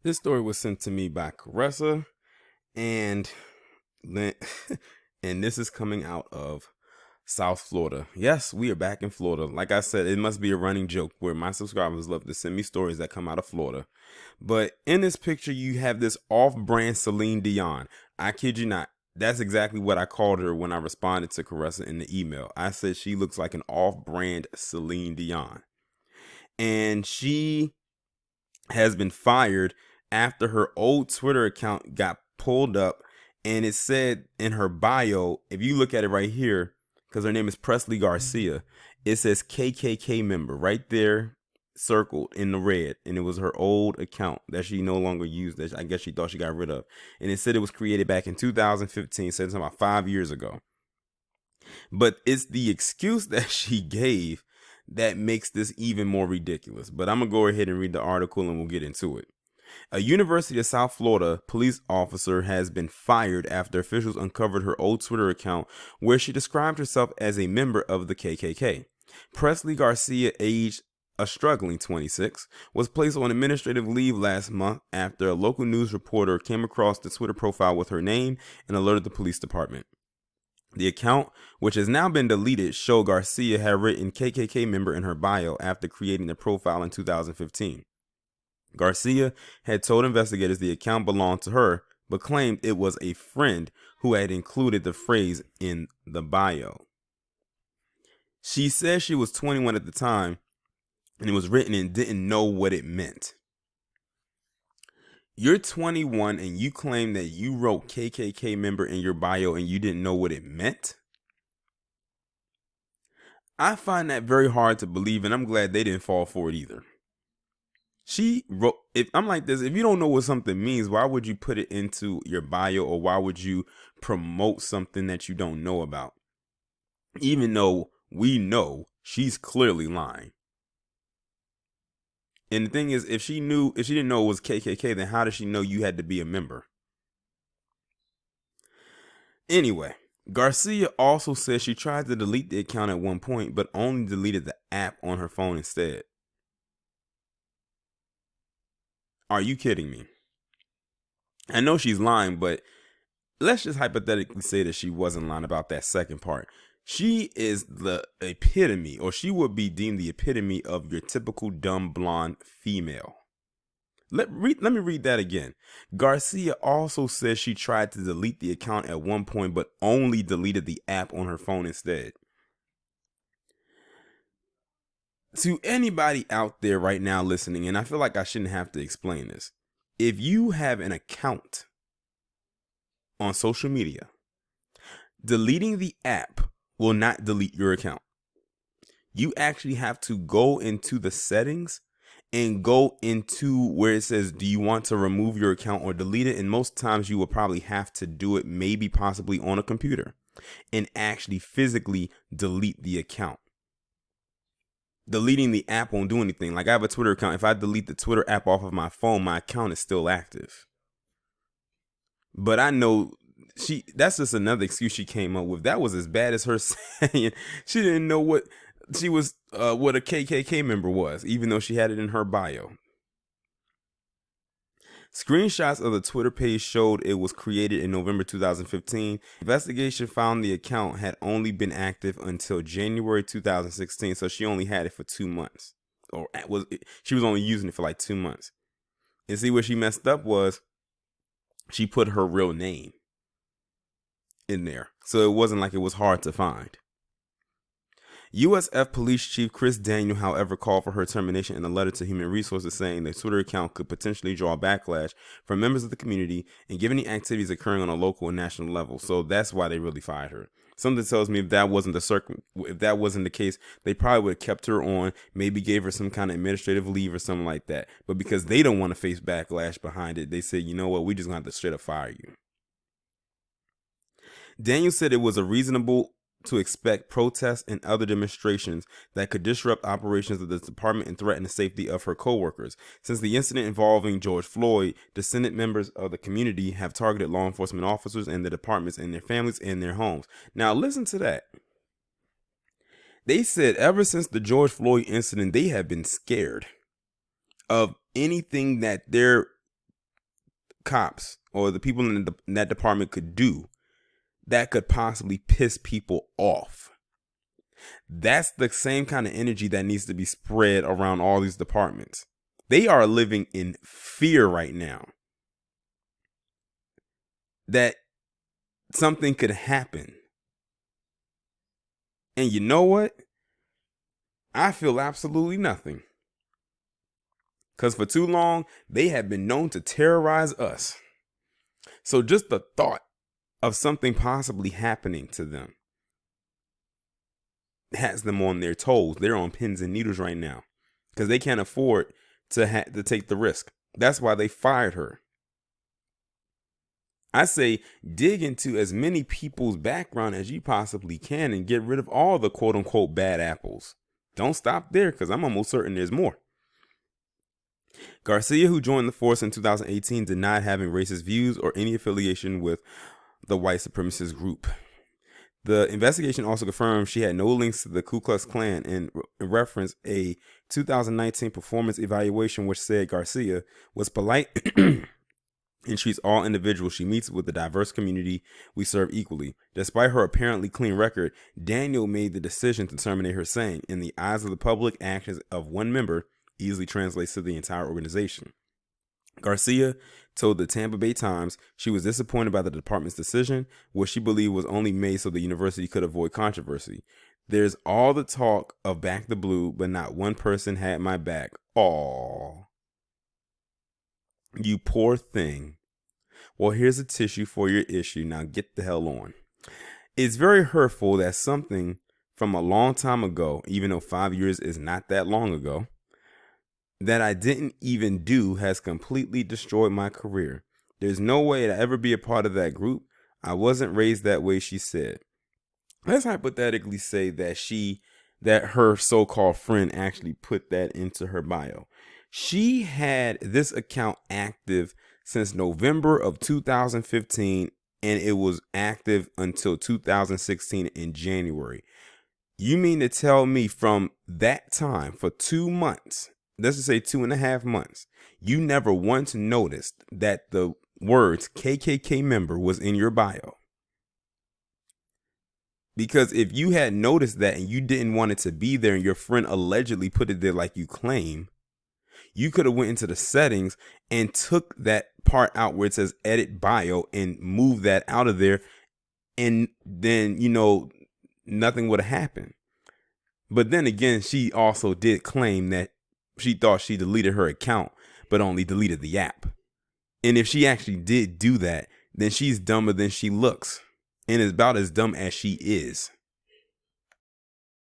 This story was sent to me by Caressa, and and this is coming out of South Florida. Yes, we are back in Florida. Like I said, it must be a running joke where my subscribers love to send me stories that come out of Florida. But in this picture, you have this off-brand Celine Dion. I kid you not. That's exactly what I called her when I responded to Caressa in the email. I said she looks like an off-brand Celine Dion. And she has been fired after her old Twitter account got pulled up, and it said in her bio, if you look at it right here, because her name is Presley Garcia, it says KKK member right there, circled in the red, and it was her old account that she no longer used, that I guess she thought she got rid of, and it said it was created back in 2015, said something about 5 years ago. But it's the excuse that she gave that makes this even more ridiculous. But I'm gonna go ahead and read the article and we'll get into it. A University of South Florida police officer has been fired after officials uncovered her old Twitter account where she described herself as a member of the KKK. Presley Garcia, aged a struggling 26, was placed on administrative leave last month after a local news reporter came across the Twitter profile with her name and alerted the police department. The account, which has now been deleted, showed Garcia had written KKK member in her bio after creating the profile in 2015. Garcia had told investigators the account belonged to her, but claimed it was a friend who had included the phrase in the bio. She says she was 21 at the time, and it was written and didn't know what it meant. You're 21 and you claim that you wrote KKK member in your bio and you didn't know what it meant? I find that very hard to believe, and I'm glad they didn't fall for it either. She wrote, if I'm like this, if you don't know what something means, why would you put it into your bio, or why would you promote something that you don't know about? Even though we know she's clearly lying. And the thing is, if she didn't know it was KKK, then how did she know you had to be a member? Anyway, Garcia also says she tried to delete the account at one point, but only deleted the app on her phone instead. Are you kidding me? I know she's lying, but let's just hypothetically say that she wasn't lying about that second part. She is the epitome, or she would be deemed the epitome of your typical dumb blonde female. Let me read that again. Garcia also says she tried to delete the account at one point, but only deleted the app on her phone instead. To anybody out there right now listening, and I feel like I shouldn't have to explain this, if you have an account on social media, deleting the app will not delete your account. You actually have to go into the settings and go into where it says, do you want to remove your account or delete it? And most times you will probably have to do it, maybe possibly on a computer, and actually physically delete the account. Deleting the app won't do anything. Like, I have a Twitter account. If I delete the Twitter app off of my phone, my account is still active. But I know that's just another excuse she came up with. That was as bad as her saying she didn't know what she was, what a KKK member was, even though she had it in her bio. Screenshots of the Twitter page showed it was created in November 2015. Investigation found the account had only been active until January 2016, so she only had it for 2 months. She was only using it for like 2 months. And see, where she messed up was she put her real name in there, so it wasn't like it was hard to find. USF Police Chief Chris Daniel, however, called for her termination in a letter to Human Resources, saying the Twitter account could potentially draw backlash from members of the community and given the activities occurring on a local and national level. So that's why they really fired her. Something tells me if that wasn't the case, they probably would have kept her on, maybe gave her some kind of administrative leave or something like that. But because they don't want to face backlash behind it, they said, you know what, we just gonna have to straight up fire you. Daniel said it was reasonable to expect protests and other demonstrations that could disrupt operations of the department and threaten the safety of her co-workers. Since the incident involving George Floyd, descendant members of the community have targeted law enforcement officers and the departments and their families and their homes. Now listen to that. They said ever since the George Floyd incident, they have been scared of anything that their cops or the people in that department could do that could possibly piss people off. That's the same kind of energy that needs to be spread around all these departments. They are living in fear right now that something could happen. And you know what? I feel absolutely nothing. Because for too long, they have been known to terrorize us. So just the thought of something possibly happening to them has them on their toes. They're on pins and needles right now because they can't afford to take the risk. That's why they fired her. I say dig into as many people's background as you possibly can and get rid of all the quote unquote bad apples. Don't stop there because I'm almost certain there's more. Garcia, who joined the force in 2018, denied having racist views or any affiliation with the white supremacist group. The investigation also confirmed she had no links to the Ku Klux Klan and referenced a 2019 performance evaluation which said Garcia was polite and treats all individuals she meets with the diverse community we serve equally. Despite her apparently clean record, Daniel made the decision to terminate her, saying, "In the eyes of the public, actions of one member easily translates to the entire organization." Garcia told the Tampa Bay Times she was disappointed by the department's decision, which she believed was only made so the university could avoid controversy. "There's all the talk of back the blue, but not one person had my back. Aww. You poor thing. Well, here's a tissue for your issue. Now get the hell on." It's very hurtful that something from a long time ago, even though 5 years is not that long ago, that I didn't even do has completely destroyed my career. There's no way to ever be a part of that group. I wasn't raised that way, she said. Let's hypothetically say that her so-called friend actually put that into her bio. She had this account active since November of 2015, and it was active until 2016 in January. You mean to tell me from that time for 2 months, let's just say 2.5 months, you never once noticed that the words KKK member was in your bio? Because if you had noticed that and you didn't want it to be there and your friend allegedly put it there like you claim, you could have went into the settings and took that part out where it says edit bio and moved that out of there. And then, nothing would have happened. But then again, she also did claim that she thought she deleted her account, but only deleted the app. And if she actually did do that, then she's dumber than she looks and is about as dumb as she is.